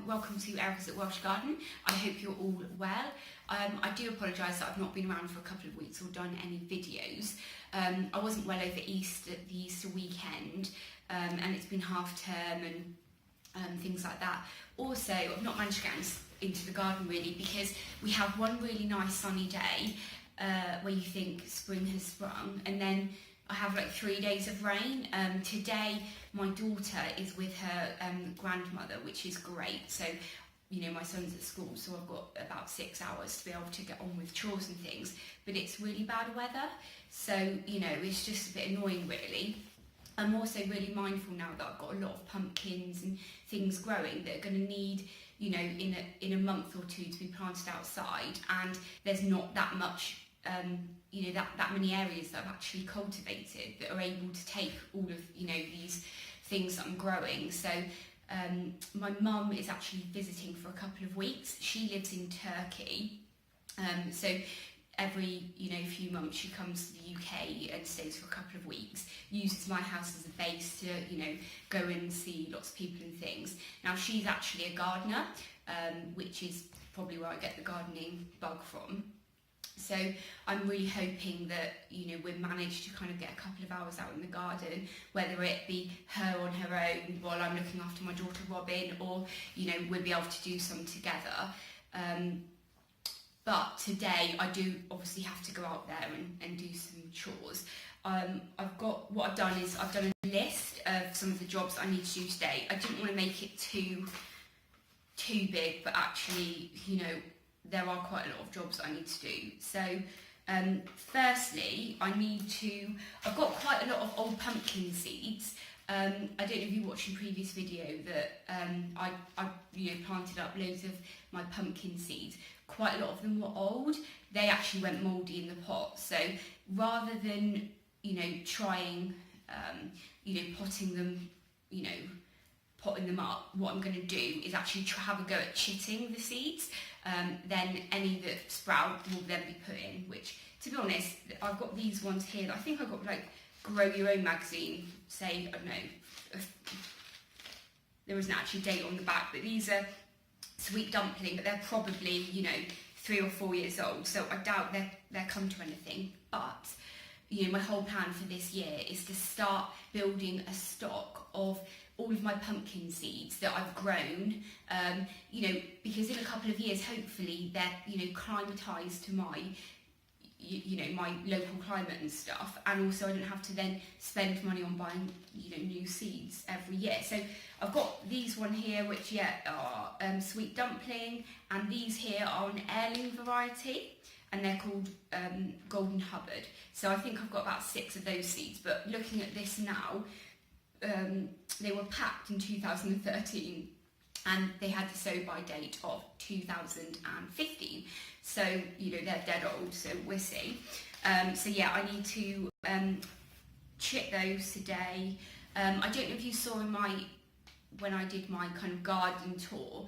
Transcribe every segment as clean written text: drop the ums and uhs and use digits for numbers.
welcome to Erica's at Welsh Garden. I hope you're all well. I do apologise that I've not been around for a couple of weeks or done any videos. I wasn't well over the Easter weekend, and it's been half term and things like that. Also, I've not managed to get into the garden really because we have one really nice sunny day where you think spring has sprung, and then I have like 3 days of rain. Today my daughter is with her grandmother, which is great. So, you know, my son's at school, so I've got about 6 hours to be able to get on with chores and things, but it's really bad weather. So, you know, it's just a bit annoying really. I'm also really mindful now that I've got a lot of pumpkins and things growing that are going to need, you know, in a month or two to be planted outside, and there's not that much you know, that many areas that I've actually cultivated that are able to take all of, you know, these things that I'm growing. So my mum is actually visiting for a couple of weeks. She lives in Turkey, so every, you know, few months she comes to the UK and stays for a couple of weeks, uses my house as a base to, you know, go and see lots of people and things. Now she's actually a gardener, which is probably where I get the gardening bug from. So I'm really hoping that, you know, we've managed to kind of get a couple of hours out in the garden, whether it be her on her own while I'm looking after my daughter Robin, or, you know, we'll be able to do some together. But today I do obviously have to go out there and do some chores. What I've done is I've done a list of some of the jobs that I need to do today. I didn't want to make it too big, but actually, you know, there are quite a lot of jobs that I need to do. So firstly, I've got quite a lot of old pumpkin seeds. I don't know if you watched a previous video that I you know, planted up loads of my pumpkin seeds. Quite a lot of them were old. They actually went mouldy in the pot. So rather than, you know, trying, you know, potting them up, what I'm going to do is actually have a go at chitting the seeds. Then any that sprout will then be put in, which, to be honest, I've got these ones here that I think I got like Grow Your Own magazine, say, I don't know, there isn't actually a date on the back, but these are sweet dumpling, but they're probably, you know, 3 or 4 years old, so I doubt they'll come to anything. But, you know, my whole plan for this year is to start building a stock of all of my pumpkin seeds that I've grown, you know, because in a couple of years, hopefully they're, you know, climatised to my, you know, my local climate and stuff, and also I don't have to then spend money on buying, you know, new seeds every year. So I've got these one here, which are sweet dumpling, and these here are an heirloom variety, and they're called Golden Hubbard. So I think I've got about 6 of those seeds, but looking at this now, they were packed in 2013 and they had the sow by date of 2015, so, you know, they're dead old, so we'll see. So yeah, I need to chip those today. I don't know if you saw when I did my kind of garden tour,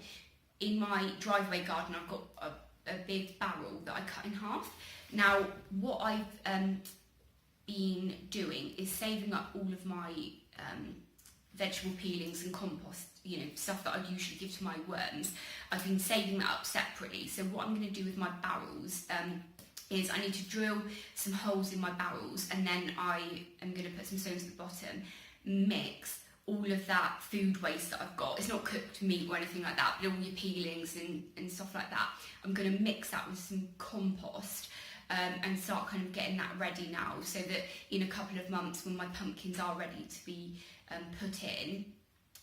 in my driveway garden I've got a big barrel that I cut in half. Now what I've been doing is saving up all of my vegetable peelings and compost, you know, stuff that I usually give to my worms. I've been saving that up separately. So what I'm going to do with my barrels is I need to drill some holes in my barrels, and then I am going to put some stones at the bottom, mix all of that food waste that I've got. It's not cooked meat or anything like that, but all your peelings and stuff like that. I'm going to mix that with some compost and start kind of getting that ready now, so that in a couple of months when my pumpkins are ready to be put in,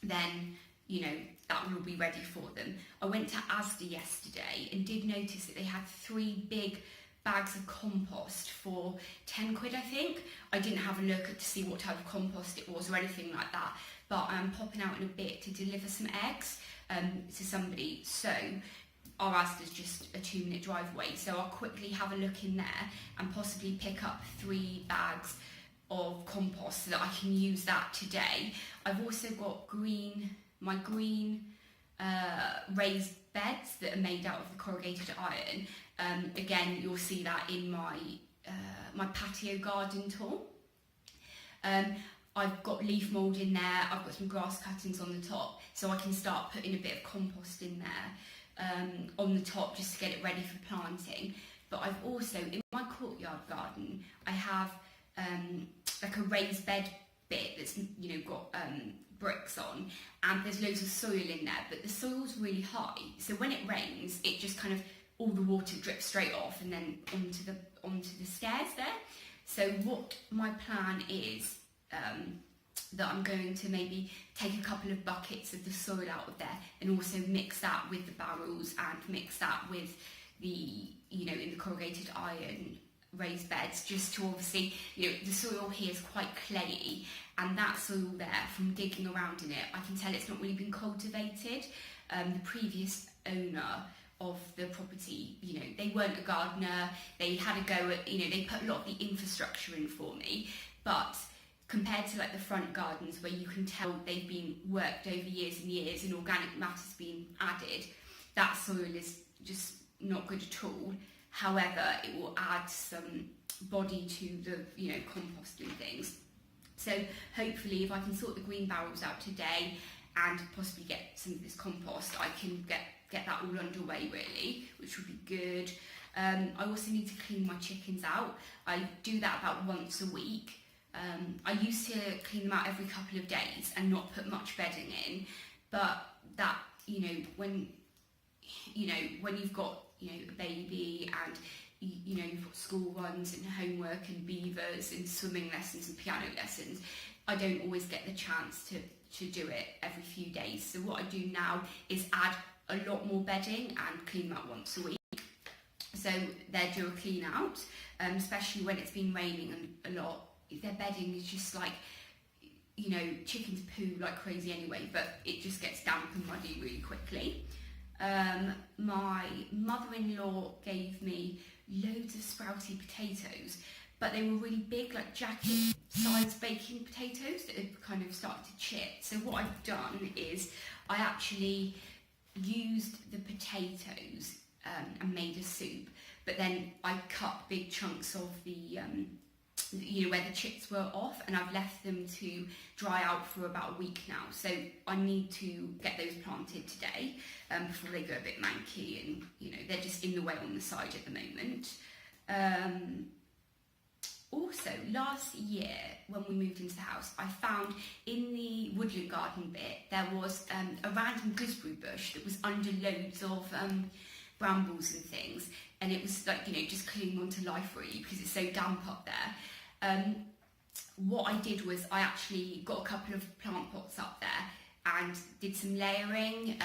then, you know, that will be ready for them. I went to Asda yesterday and did notice that they had 3 big bags of compost for 10 quid, I think. I didn't have a look to see what type of compost it was or anything like that, but I'm popping out in a bit to deliver some eggs to somebody. So our Asda's just a 2-minute drive away, so I'll quickly have a look in there and possibly pick up 3 bags of compost so that I can use that today. I've also got my green raised beds that are made out of the corrugated iron. Again, you'll see that in my my patio garden tour. I've got leaf mould in there, I've got some grass cuttings on the top, so I can start putting a bit of compost in there on the top just to get it ready for planting. But I've also, in my courtyard garden, I have like a raised bed bit that's, you know, got bricks on, and there's loads of soil in there, but the soil's really high, so when it rains it just kind of, all the water drips straight off and then onto the stairs there. So what my plan is, that I'm going to maybe take a couple of buckets of the soil out of there and also mix that with the barrels and mix that with the, you know, in the corrugated iron raised beds, just to obviously, you know, the soil here is quite clayey, and that soil there, from digging around in it, I can tell it's not really been cultivated. The previous owner of the property, you know, they weren't a gardener, they had a go at, you know, they put a lot of the infrastructure in for me, but compared to like the front gardens where you can tell they've been worked over years and years and organic matter's been added, that soil is just not good at all. However, it will add some body to the, you know, compost and things. So hopefully if I can sort the green barrels out today and possibly get some of this compost, I can get that all underway really, which would be good. I also need to clean my chickens out. I do that about once a week. I used to clean them out every couple of days and not put much bedding in, but that, you know, when you've got, you know, a baby and you know, you've got school runs and homework and beavers and swimming lessons and piano lessons, I don't always get the chance to do it every few days. So what I do now is add a lot more bedding and clean them out once a week. So they do a clean out, especially when it's been raining a lot. Their bedding is just like, you know, chickens poo like crazy anyway, but it just gets damp and muddy really quickly. My mother-in-law gave me loads of sprouty potatoes, but they were really big, like jacket-sized baking potatoes that had kind of started to chip. So what I've done is I actually used the potatoes and made a soup, but then I cut big chunks of the you know, where the chips were off, and I've left them to dry out for about a week now. So I need to get those planted today before they go a bit manky, and you know, they're just in the way on the side at the moment. Also, last year when we moved into the house, I found in the woodland garden bit there was a random gooseberry bush that was under loads of brambles and things, and it was like, you know, just clinging onto life really because it's so damp up there. What I did was I actually got a couple of plant pots up there and did some layering.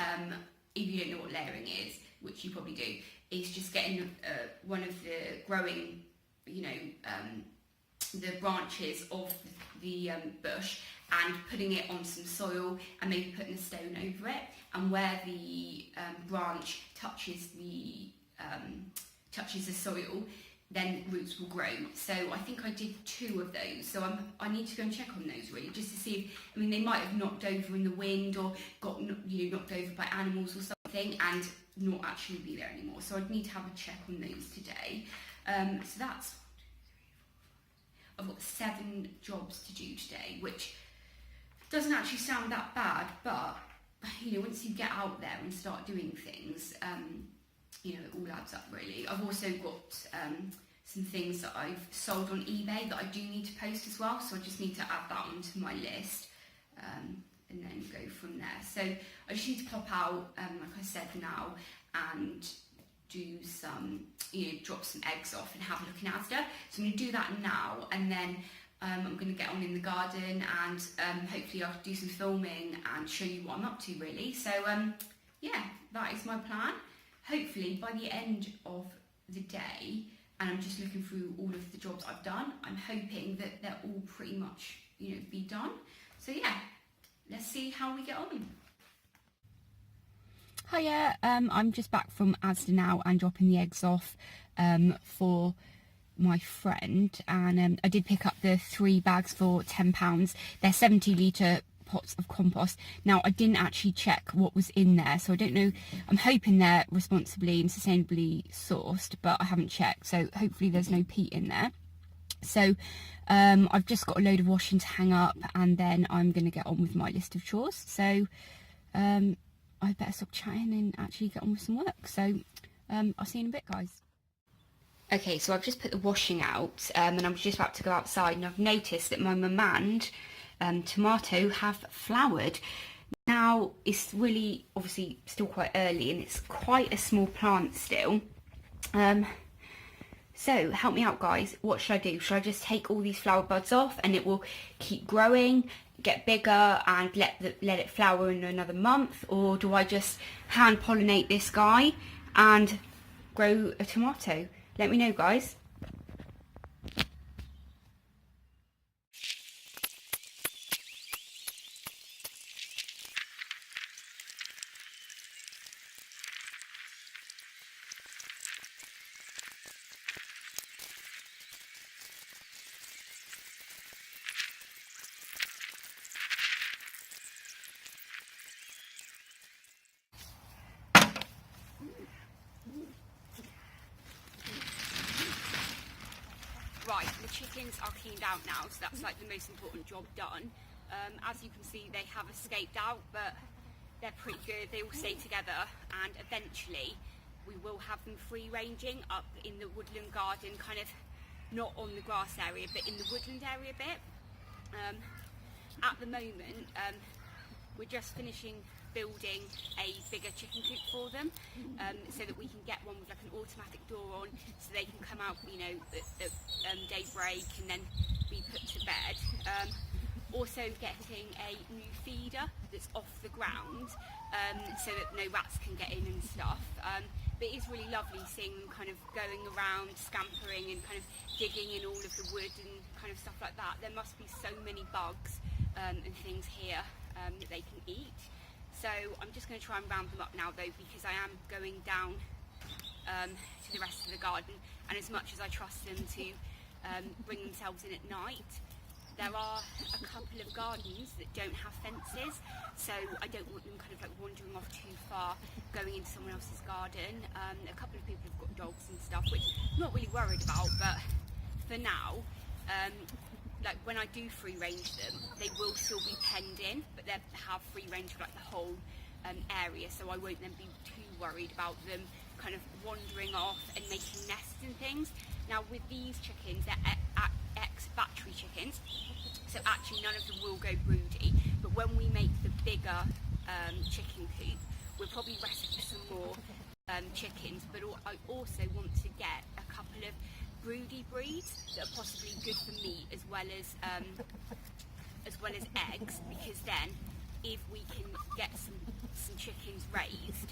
If you don't know what layering is, which you probably do, is just getting one of the growing, you know, the branches of the bush and putting it on some soil and maybe putting a stone over it, and where the branch touches the soil, then roots will grow. So I think I did 2 of those, so I need to go and check on those really, just to see if, I mean, they might have knocked over in the wind or got, you know, knocked over by animals or something and not actually be there anymore. So I'd need to have a check on those today. So that's, I've got 7 jobs to do today, which doesn't actually sound that bad, but you know, once you get out there and start doing things, you know, it all adds up really. I've also got some things that I've sold on eBay that I do need to post as well, so I just need to add that onto my list and then go from there. So I just need to pop out, like I said now, and do some, you know, drop some eggs off and have a look in Asda. So I'm going to do that now, and then I'm going to get on in the garden and hopefully I'll do some filming and show you what I'm up to really. So yeah, that is my plan. Hopefully by the end of the day, and I'm just looking through all of the jobs I've done, I'm hoping that they're all pretty much, you know, be done. So yeah, let's see how we get on. Hiya, I'm just back from Asda now and dropping the eggs off for my friend, and I did pick up the 3 bags for £10. They're 70-litre pots of compost. Now I didn't actually check what was in there, so I don't know. I'm hoping they're responsibly and sustainably sourced, but I haven't checked, so hopefully there's no peat in there. So I've just got a load of washing to hang up, and then I'm going to get on with my list of chores. So I better stop chatting and actually get on with some work. So I'll see you in a bit, guys. Okay, so I've just put the washing out, and I'm just about to go outside, and I've noticed that my mumand tomato have flowered. Now, it's really obviously still quite early, and it's quite a small plant still. So help me out, guys. What should I do? Should I just take all these flower buds off and it will keep growing, get bigger, and let it flower in another month? Or do I just hand pollinate this guy and grow a tomato? Let me know, guys. Right, the chickens are cleaned out now, so that's like the most important job done. As you can see, they have escaped out, but they're pretty good. They all stay together, and eventually we will have them free ranging up in the woodland garden, kind of not on the grass area, but in the woodland area a bit. At the moment, we're just finishing building a bigger chicken coop for them, so that we can get one with like an automatic door on, so they can come out, you know, at daybreak and then be put to bed. Also getting a new feeder that's off the ground, so that no rats can get in and stuff. But it is really lovely seeing them kind of going around, scampering and kind of digging in all of the wood and kind of stuff like that. There must be so many bugs and things here that they can eat. So I'm just going to try and round them up now though, because I am going down to the rest of the garden, and as much as I trust them to bring themselves in at night, there are a couple of gardens that don't have fences, so I don't want them kind of like wandering off too far, going into someone else's garden. A couple of people have got dogs and stuff, which I'm not really worried about, but for now, like when I do free range them, they will still be penned in, but they have free range of like the whole area, so I won't then be too worried about them kind of wandering off and making nests and things. Now with these chickens, they're ex-battery chickens, so actually none of them will go broody, but when we make the bigger chicken coop, we'll probably rescue some more chickens, but I also want to get a couple of broody breeds that are possibly good for meat as well as eggs, because then if we can get some chickens raised,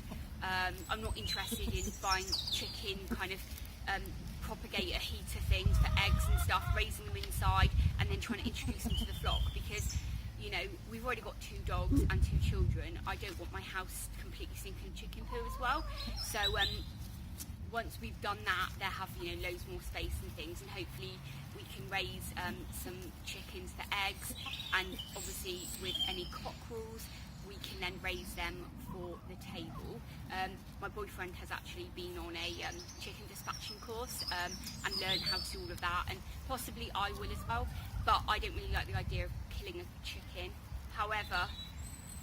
I'm not interested in buying chicken kind of propagator heater things for eggs and stuff, raising them inside and then trying to introduce them to the flock, because you know we've already got 2 dogs and 2 children. I don't want my house completely sinking in chicken poo as well. So once we've done that, they'll have, you know, loads more space and things, and hopefully we can raise some chickens for eggs, and obviously with any cockerels we can then raise them for the table. My boyfriend has actually been on a chicken dispatching course and learned how to do all of that, and possibly I will as well, but I don't really like the idea of killing a chicken. However,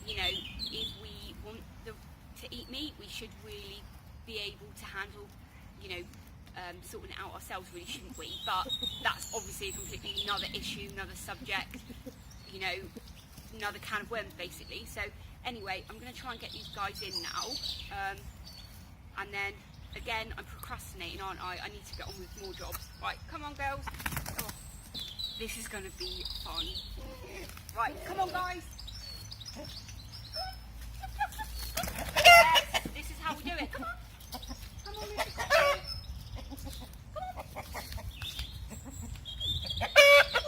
you know, if we want to eat meat, we should really be able to handle, you know, sorting it out ourselves, really, shouldn't we? But that's obviously a completely another issue, another subject, you know, another can of worms basically. So anyway, I'm going to try and get these guys in now, and then again I'm procrastinating, aren't I? I need to get on with more jobs. Right, come on girls. Oh, this is going to be fun. Right, come on guys. Yes, this is how we do it. Come on. Come on, Lucy. Come on.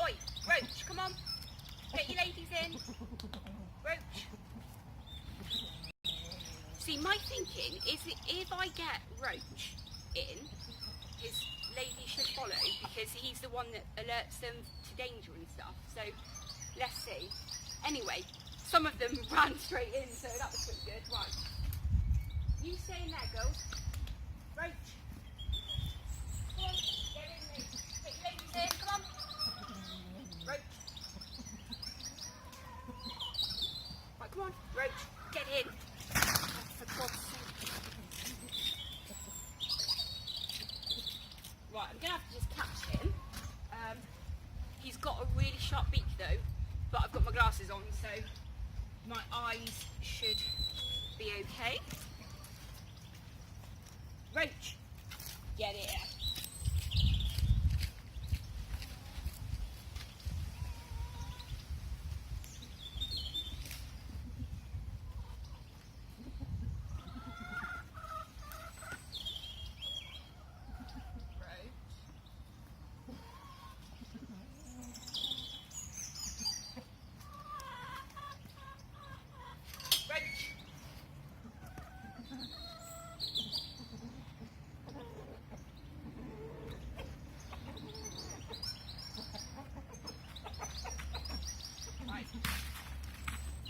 Oi, Roach, come on. Get your ladies in. Roach. See, my thinking is that if I get Roach in, his lady should follow, because he's the one that alerts them to danger and stuff. So, let's see. Anyway, some of them ran straight in, so that was pretty good. Right. You stay in there, girls. Roach. Come on, get in there. Get your ladies in, come on. should be okay. Roach, get it.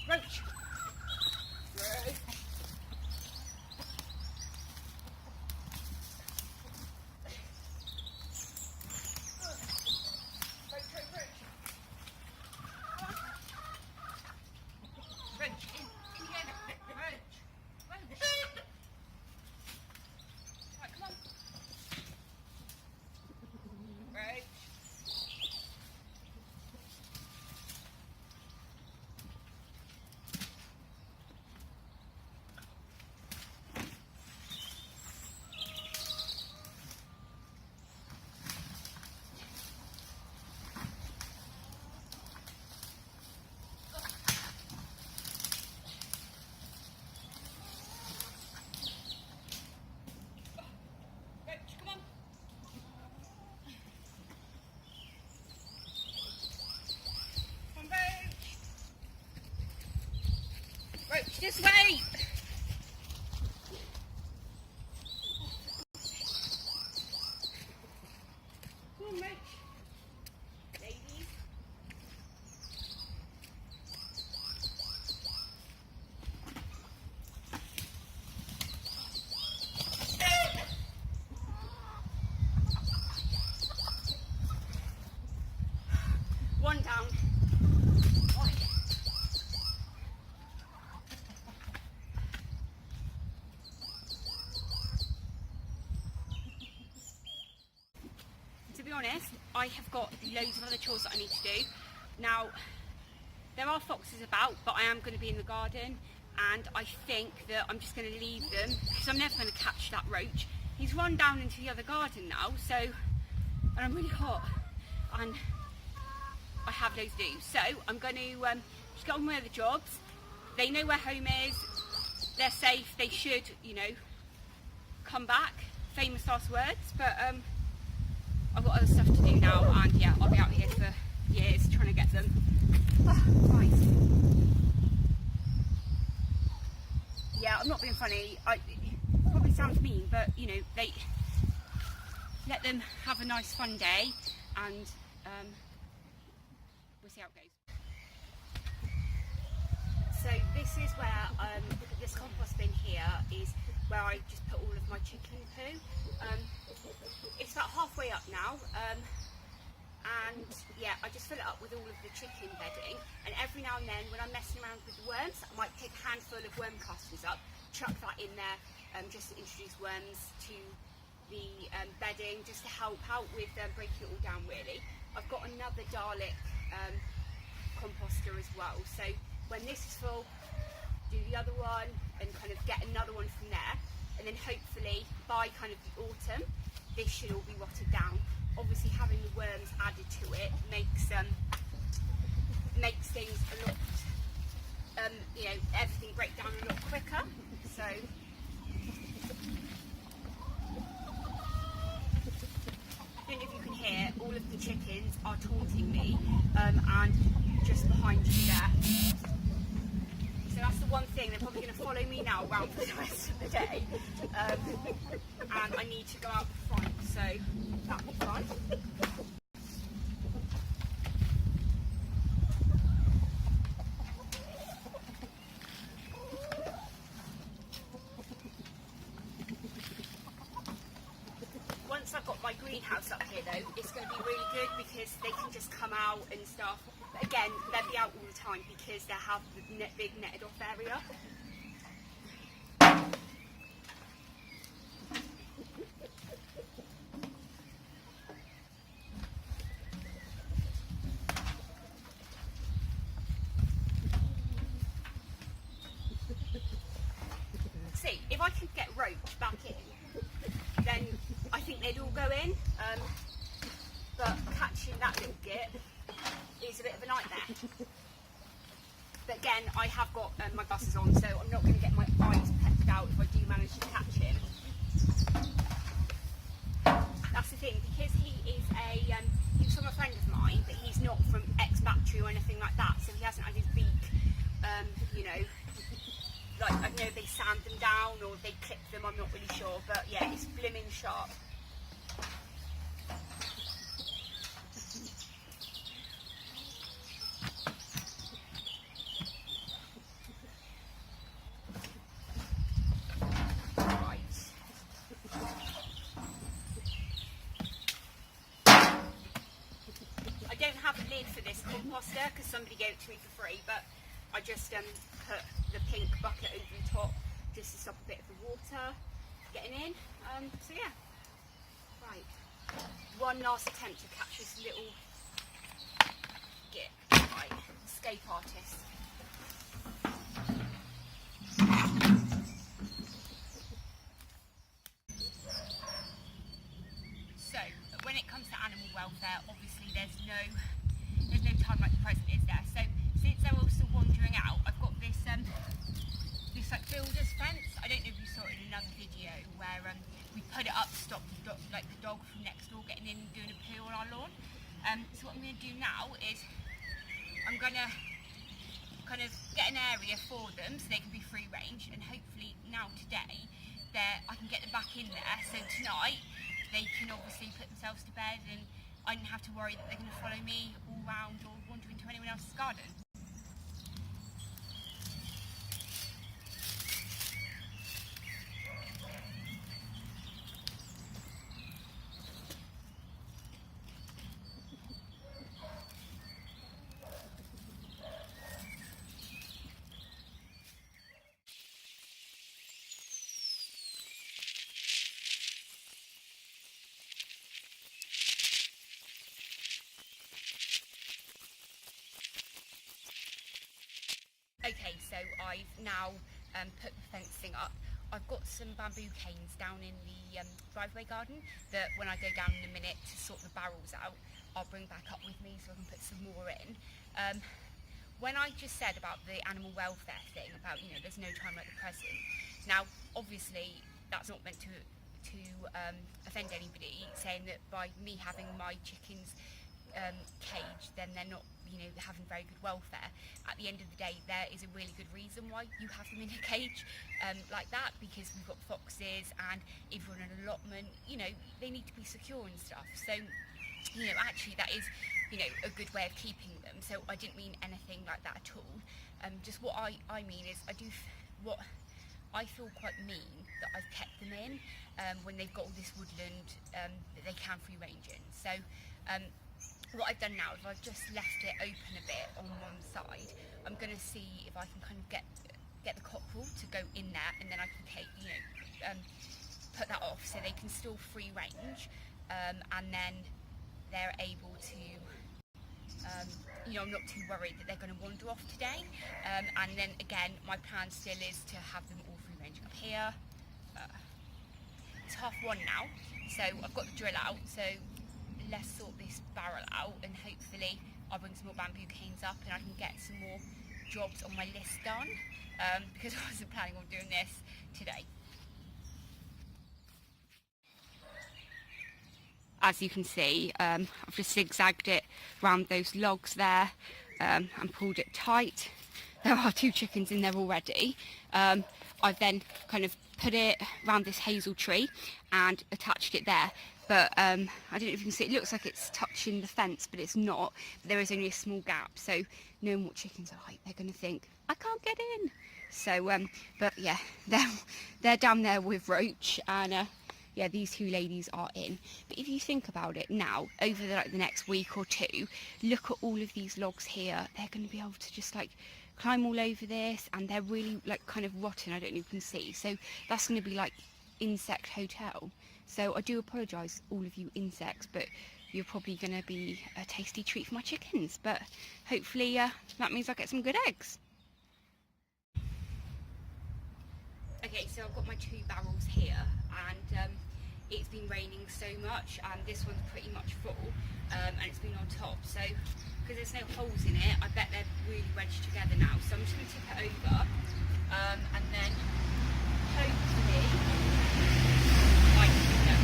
Roach. Roach. Roach, this way! Come on, Roach. Ladies. One down. To be honest, I have got loads of other chores that I need to do. Now, there are foxes about, but I am going to be in the garden, and I think that I'm just going to leave them, because I'm never going to catch that roach. He's run down into the other garden now, so, and I'm really hot, and I have loads to do. So, I'm going to just get on with the jobs. They know where home is, they're safe, they should, you know, come back. Famous last words, but I've got other stuff to do now, and yeah, I'll be out here for years trying to get them. Oh, right. Yeah, I'm not being funny. It probably sounds mean, but you know, they let them have a nice fun day, and we'll see how it goes. So this is where this compost bin here is where I just put all of my chicken poo. It's about halfway up now, and yeah, I just fill it up with all of the chicken bedding, and every now and then when I'm messing around with the worms, I might pick a handful of worm clusters up, chuck that in there, just to introduce worms to the bedding, just to help out with breaking it all down really. I've got another Dalek composter as well, so when this is full, do the other one and kind of get another one from there, and then hopefully by kind of the autumn this should all be rotted down. Obviously having the worms added to it makes things a lot, you know, everything break down a lot quicker. So I don't know if you can hear, all of the chickens are taunting me, and just behind you there. So that's the one thing, they're probably going to follow me now around for the rest of the day, and I need to go out the front, so that'll be fun. Once I've got my greenhouse up here though, it's going to be really good because they can just come out and stuff. But again, they'll be out all the time because they have the big netted off area. I could get roach back in, then I think they'd all go in. But catching that little git is a bit of a nightmare. But again, I have got my glasses on, so I'm not going to get my eyes pecked out if I do manage to catch him. That's the thing, because he was from a friend of mine, but he's not from ex-battery or anything like that, so he hasn't had his beak, you know, like, I know they sand them down or they clip them, I'm not really sure, but yeah, it's blimmin' sharp. For this composter because somebody gave it to me for free, but I just put the pink bucket over the top just to stop a bit of the water getting in. So yeah, right, one last attempt to catch this little git. Right, escape artist. So when it comes to animal welfare, obviously there's no time like the present, is there? So since they're all still wandering out, I've got this this like builder's fence. I don't know if you saw it in another video where we put it up to stop the dog from next door getting in and doing a poo on our lawn. So what I'm going to do now is I'm going to kind of get an area for them so they can be free range, and hopefully now today I can get them back in there, so tonight they can obviously put themselves to bed and I don't have to worry that they're going to follow me all round or wander into anyone else's garden. Okay, so I've now put the fencing up. I've got some bamboo canes down in the driveway garden that when I go down in a minute to sort the barrels out, I'll bring back up with me so I can put some more in. When I just said about the animal welfare thing, about, you know, there's no time like the present, now obviously that's not meant to offend anybody, saying that by me having my chickens caged, then they're not, you know, having very good welfare. At the end of the day, there is a really good reason why you have them in a cage like that, because we've got foxes, and if you're on an allotment, you know, they need to be secure and stuff. So, you know, actually that is, you know, a good way of keeping them. So I didn't mean anything like that at all. Just what I mean is what I feel quite mean that I've kept them in when they've got all this woodland that they can free range in. So what I've done now is I've just left it open a bit on one side. I'm going to see if I can kind of get the cockerel to go in there, and then I can take, you know, put that off so they can still free range, and then they're able to, you know, I'm not too worried that they're going to wander off today. And then again, my plan still is to have them all free range up here. It's 1:30 now, so I've got the drill out, so let's sort this barrel out, and hopefully I'll bring some more bamboo canes up and I can get some more jobs on my list done, because I wasn't planning on doing this today. As you can see, I've just zigzagged it around those logs there and pulled it tight. There are 2 chickens in there already. I've then kind of put it around this hazel tree and attached it there. But I don't know if you can see, it looks like it's touching the fence, but it's not. There is only a small gap, so knowing what chickens are like, they're going to think, I can't get in. So, but yeah, they're down there with roach, and yeah, these 2 ladies are in. But if you think about it now, over the next week or 2, look at all of these logs here. They're going to be able to just like climb all over this, and they're really like kind of rotten. I don't know if you can see. So that's going to be like insect hotel. So I do apologise, all of you insects, but you're probably going to be a tasty treat for my chickens. But hopefully that means I get some good eggs. Okay, so I've got my 2 barrels here, and it's been raining so much, and this one's pretty much full, and it's been on top. So because there's no holes in it, I bet they're really wedged together now. So I'm just going to tip it over, and then hopefully I can,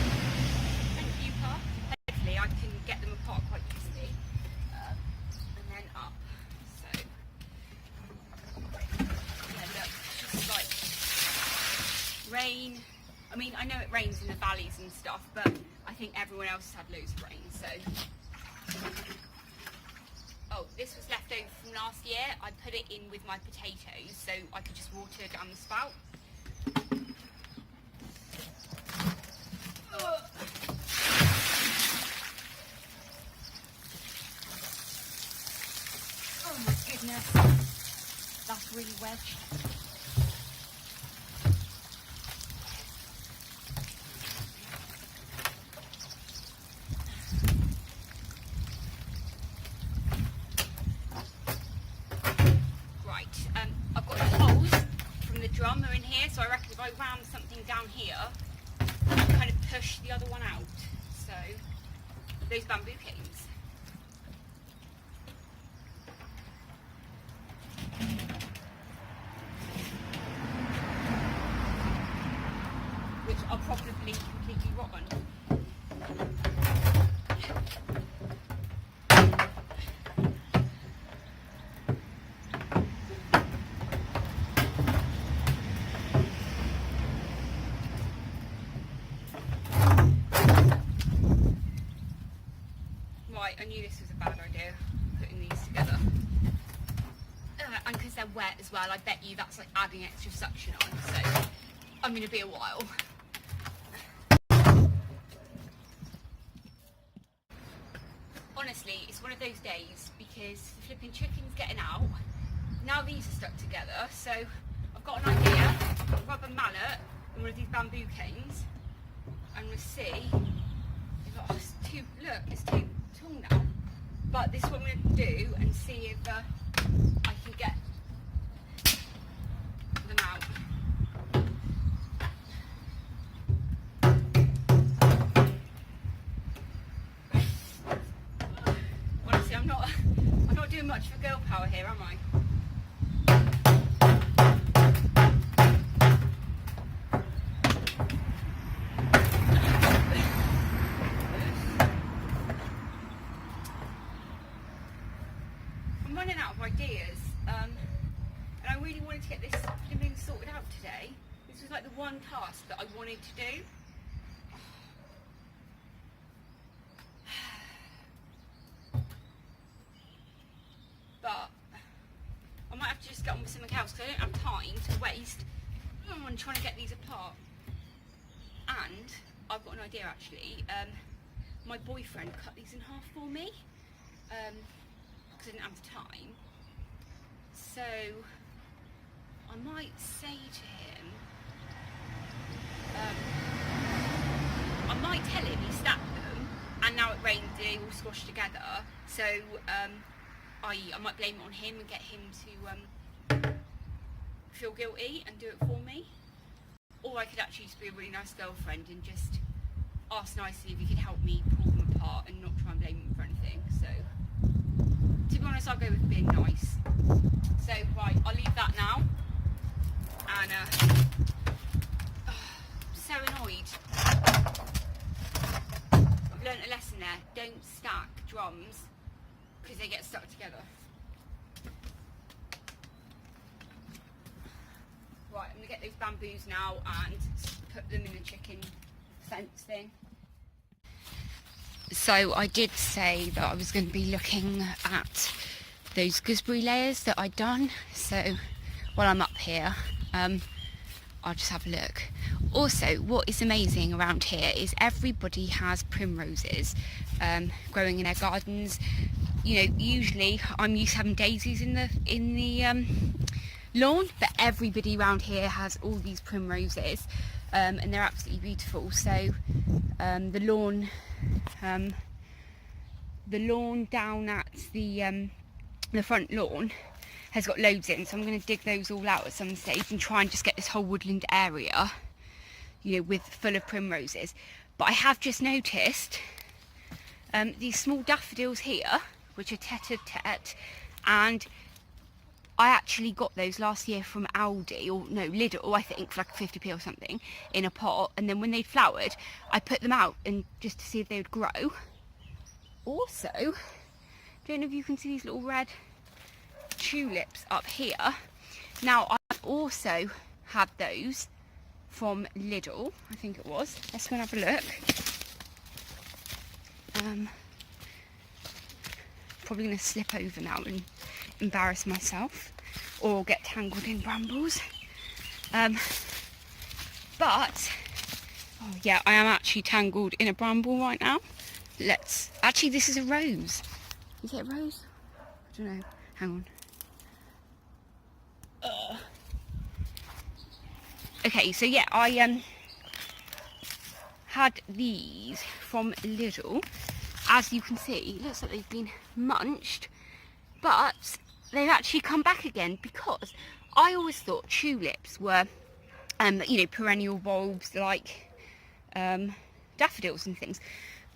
thank you, Pa. Hopefully I can get them apart quite easily, and then up. So yeah, look, just like rain. I mean, I know it rains in the valleys and stuff, but I think everyone else has had loads of rain, so. Oh, this was left over from last year. I put it in with my potatoes so I could just water down the spout. Oh my goodness, that's really wedged. I've got the holes from the drum are in here, so I reckon if I ram something down here, I'll kind of push the other one out. So, those bamboo canes. Which are probably completely rotten. I knew this was a bad idea, putting these together. And because they're wet as well, I bet you that's like adding extra suction on, so I'm going to be a while. Honestly, it's one of those days because the flipping chicken's getting out. Now these are stuck together, so I've got an idea. I'll rub a mallet and one of these bamboo canes, and we'll see if it's too, look, it's too tall now, but this is what I'm going to do and see if I can get them out. Honestly, I'm not doing much for girl power here, am I? Running out of ideas, and I really wanted to get this flipping sorted out today. This was like the one task that I wanted to do. But I might have to just get on with something else because I don't have time to waste on trying to get these apart. And I've got an idea actually. My boyfriend cut these in half for me. Because I didn't have the time, so I might say to him, I might tell him he stacked them and now it rained, they all squashed together, so I might blame it on him and get him to feel guilty and do it for me, or I could actually just be a really nice girlfriend and just ask nicely if he could help me pull them apart and not try and blame him for anything. So to be honest, I'll go with being nice. So, right, I'll leave that now. And, so annoyed. I've learnt a lesson there. Don't stack drums because they get stuck together. Right, I'm going to get those bamboos now and put them in the chicken fence thing. So I did say that I was going to be looking at those gooseberry layers that I'd done, so while I'm up here I'll just have a look. Also, what is amazing around here is everybody has primroses growing in their gardens. You know, usually I'm used to having daisies in the lawn, but everybody around here has all these primroses, and they're absolutely beautiful. So the lawn down at the front lawn has got loads in, so I'm going to dig those all out at some stage and try and just get this whole woodland area, you know, with full of primroses. But I have just noticed these small daffodils here, which are tete-a-tete, and I actually got those last year from Aldi, or no, Lidl, I think, for like 50p or something, in a pot. And then when they'd flowered, I put them out and just to see if they would grow. Also, don't know if you can see these little red tulips up here. Now, I've also had those from Lidl, I think it was. Let's go and have a look. Probably going to slip over now and embarrass myself or get tangled in brambles. But, oh yeah, I am actually tangled in a bramble right now. Actually, this is a rose. Is it a rose? I don't know. Hang on. Okay, so yeah, I had these from Lidl. As you can see, it looks like they've been munched, but they've actually come back again, because I always thought tulips were, you know, perennial bulbs like daffodils and things.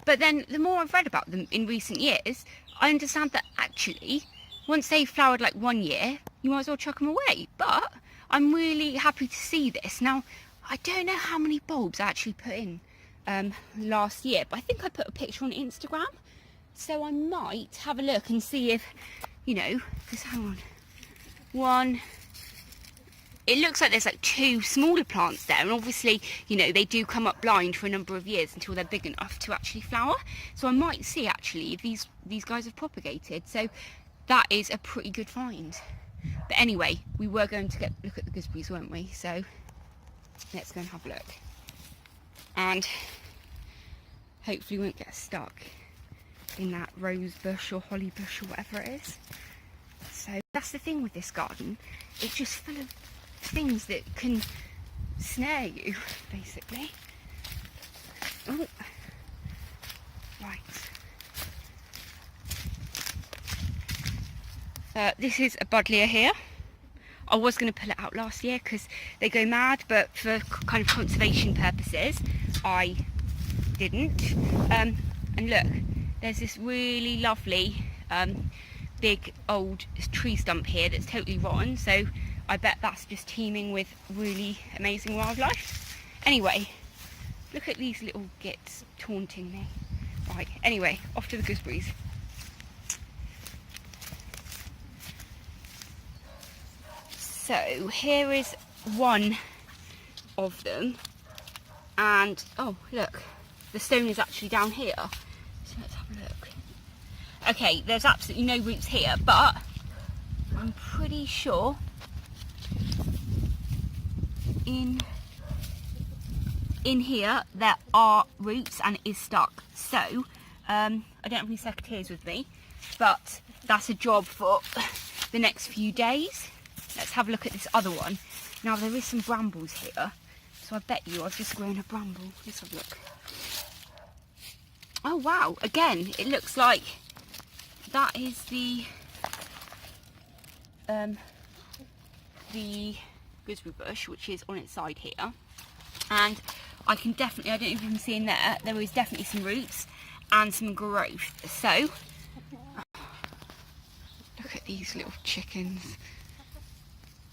But then the more I've read about them in recent years, I understand that actually, once they've flowered like 1 year, you might as well chuck them away. But I'm really happy to see this. Now, I don't know how many bulbs I actually put in last year, but I think I put a picture on Instagram, so I might have a look and see if, you know, because hang on, one, it looks like there's like 2 smaller plants there, and obviously, you know, they do come up blind for a number of years until they're big enough to actually flower. So I might see actually if these guys have propagated. So that is a pretty good find. But anyway, we were going to look at the gooseberries, weren't we? So let's go and have a look. And hopefully we won't get stuck in that rose bush or holly bush or whatever it is. So that's the thing with this garden. It's just full of things that can snare you, basically. Oh, right. This is a Buddleia here. I was going to pull it out last year because they go mad, but for kind of conservation purposes, I didn't. And look, there's this really lovely big old tree stump here that's totally rotten, so I bet that's just teeming with really amazing wildlife. Anyway, look at these little gits taunting me. Right, anyway, off to the gooseberries. So here is one of them, and oh look, the stone is actually down here, so let's have a look. Okay, there's absolutely no roots here, but I'm pretty sure in here there are roots and it is stuck. So I don't have any secateurs with me, but that's a job for the next few days. Let's have a look at this other one. Now there is some brambles here, so I bet you I've just grown a bramble. Let's have a look. Oh wow, again, it looks like that is the gooseberry bush, which is on its side here. And I can definitely, I don't know if you can see in there, there is definitely some roots and some growth. So, look at these little chickens.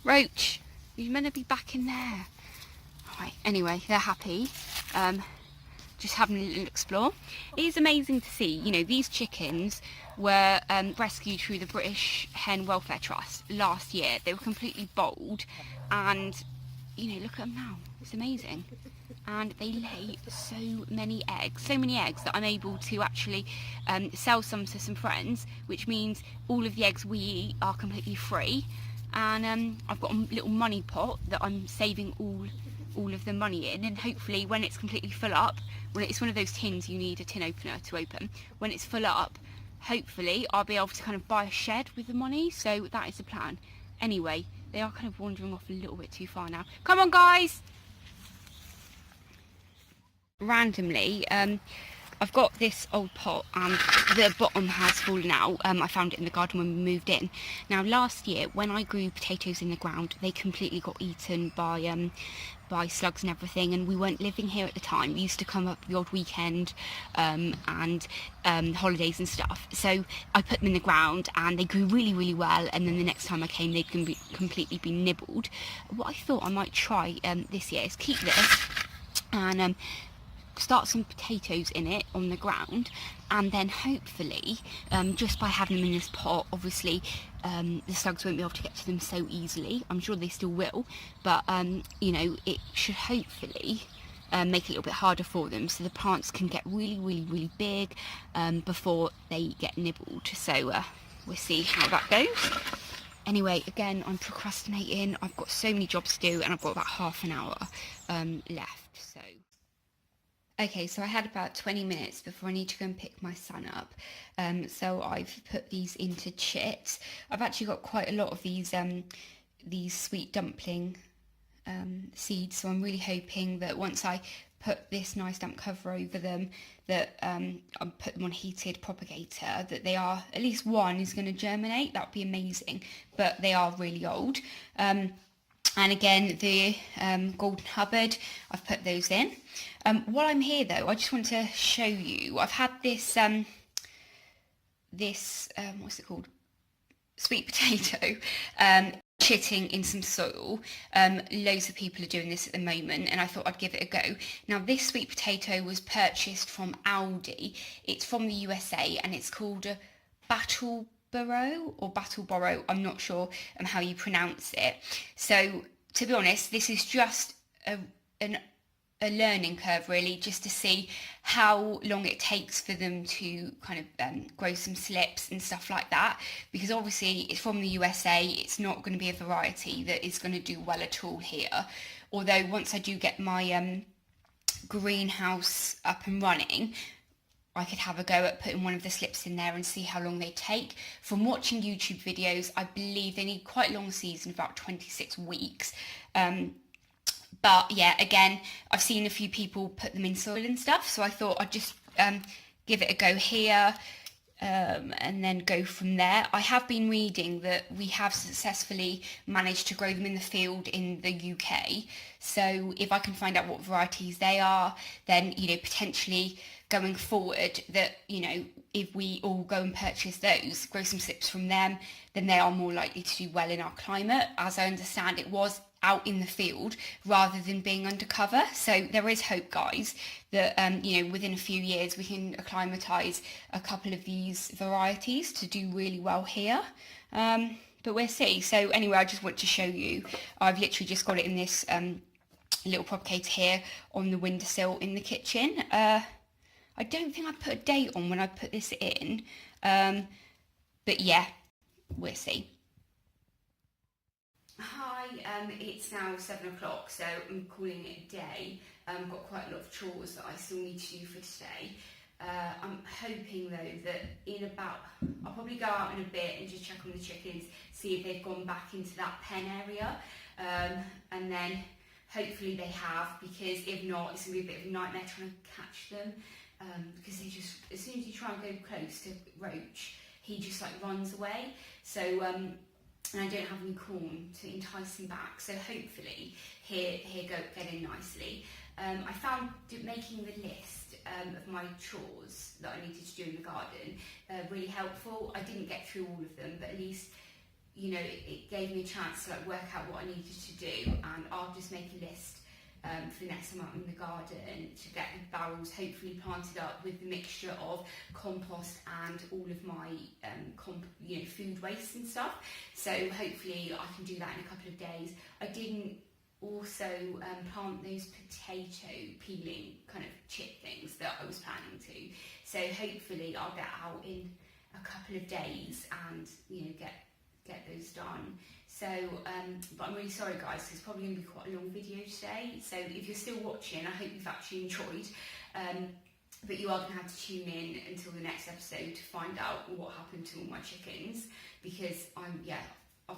Roach, you're meant to be back in there. Right, anyway, they're happy. Just having a little explore. It is amazing to see, you know, these chickens were rescued through the British Hen Welfare Trust last year. They were completely bold, and, you know, look at them now. It's amazing. And they lay so many eggs that I'm able to actually sell some to some friends, which means all of the eggs we eat are completely free. And I've got a little money pot that I'm saving all of the money in, and hopefully when it's completely full up, when it's one of those tins you need a tin opener to open, when it's full up, hopefully I'll be able to kind of buy a shed with the money. So that is the plan. Anyway, they are kind of wandering off a little bit too far now. Come on guys! Randomly, I've got this old pot and the bottom has fallen out. I found it in the garden when we moved in. Now last year when I grew potatoes in the ground, they completely got eaten by slugs and everything, and we weren't living here at the time. We used to come up the odd weekend and holidays and stuff, so I put them in the ground and they grew really well, and then the next time I came they'd completely been nibbled. What I thought I might try this year is keep this and start some potatoes in it on the ground, and then hopefully just by having them in this pot, obviously the slugs won't be able to get to them so easily. I'm sure they still will, but you know, it should hopefully make it a little bit harder for them, so the plants can get really big before they get nibbled. So we'll see how that goes. Anyway, again, I'm procrastinating. I've got so many jobs to do and I've got about half an hour left, so okay, so I had about 20 minutes before I need to go and pick my son up. So I've put these into chits. I've actually got quite a lot of these sweet dumpling seeds, so I'm really hoping that once I put this nice damp cover over them, that I'll put them on heated propagator, that they are, at least one is going to germinate. That would be amazing, but they are really old. And again, the Golden Hubbard, I've put those in. While I'm here though, I just want to show you, I've had this, what's it called? Sweet potato, chitting in some soil. Loads of people are doing this at the moment, and I thought I'd give it a go. Now this sweet potato was purchased from Aldi. It's from the USA and it's called a Battleboro, I'm not sure how you pronounce it. So to be honest, this is just a learning curve really, just to see how long it takes for them to kind of grow some slips and stuff like that, because obviously it's from the USA, it's not going to be a variety that is going to do well at all here. Although once I do get my greenhouse up and running, I could have a go at putting one of the slips in there and see how long they take. From watching YouTube videos, I believe they need quite a long season, about 26 weeks. But yeah, again, I've seen a few people put them in soil and stuff, so I thought I'd just give it a go here and then go from there. I have been reading that we have successfully managed to grow them in the field in the UK. So if I can find out what varieties they are, then, you know, potentially going forward, that, you know, if we all go and purchase those, grow some slips from them, then they are more likely to do well in our climate. As I understand, it was out in the field rather than being undercover. So there is hope, guys, that you know, within a few years we can acclimatise a couple of these varieties to do really well here. But we'll see. So anyway, I just want to show you, I've literally just got it in this little propagator here on the windowsill in the kitchen. I don't think I put a date on when I put this in, but yeah, we'll see. Hi, it's now 7 o'clock, so I'm calling it a day. I've got quite a lot of chores that I still need to do for today. I'm hoping though that in about, I'll probably go out in a bit and just check on the chickens, see if they've gone back into that pen area, and then hopefully they have, because if not, it's going to be a bit of a nightmare trying to catch them, because they just, as soon as you try and go close to Roach, he just like runs away. So and I don't have any corn to entice him back, so hopefully he'll get in nicely. I found making the list of my chores that I needed to do in the garden really helpful. I didn't get through all of them, but at least, you know, it gave me a chance to like work out what I needed to do, and I'll just make a list for the next time out in the garden to get the barrels hopefully planted up with the mixture of compost and all of my food waste and stuff. So hopefully I can do that in a couple of days. I didn't also plant those potato peeling kind of chip things that I was planning to. So hopefully I'll get out in a couple of days and, you know, get those done. So, but I'm really sorry guys, because it's probably going to be quite a long video today. So if you're still watching, I hope you've actually enjoyed. But you are going to have to tune in until the next episode to find out what happened to all my chickens, because I've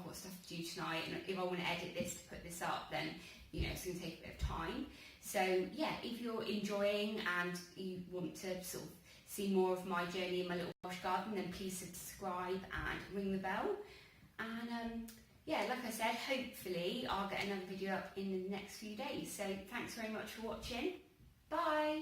got stuff to do tonight, and if I want to edit this to put this up, then you know, it's going to take a bit of time. So yeah, if you're enjoying and you want to sort of see more of my journey in my little Welsh garden, then please subscribe and ring the bell. And yeah, like I said, hopefully I'll get another video up in the next few days. So thanks very much for watching. Bye!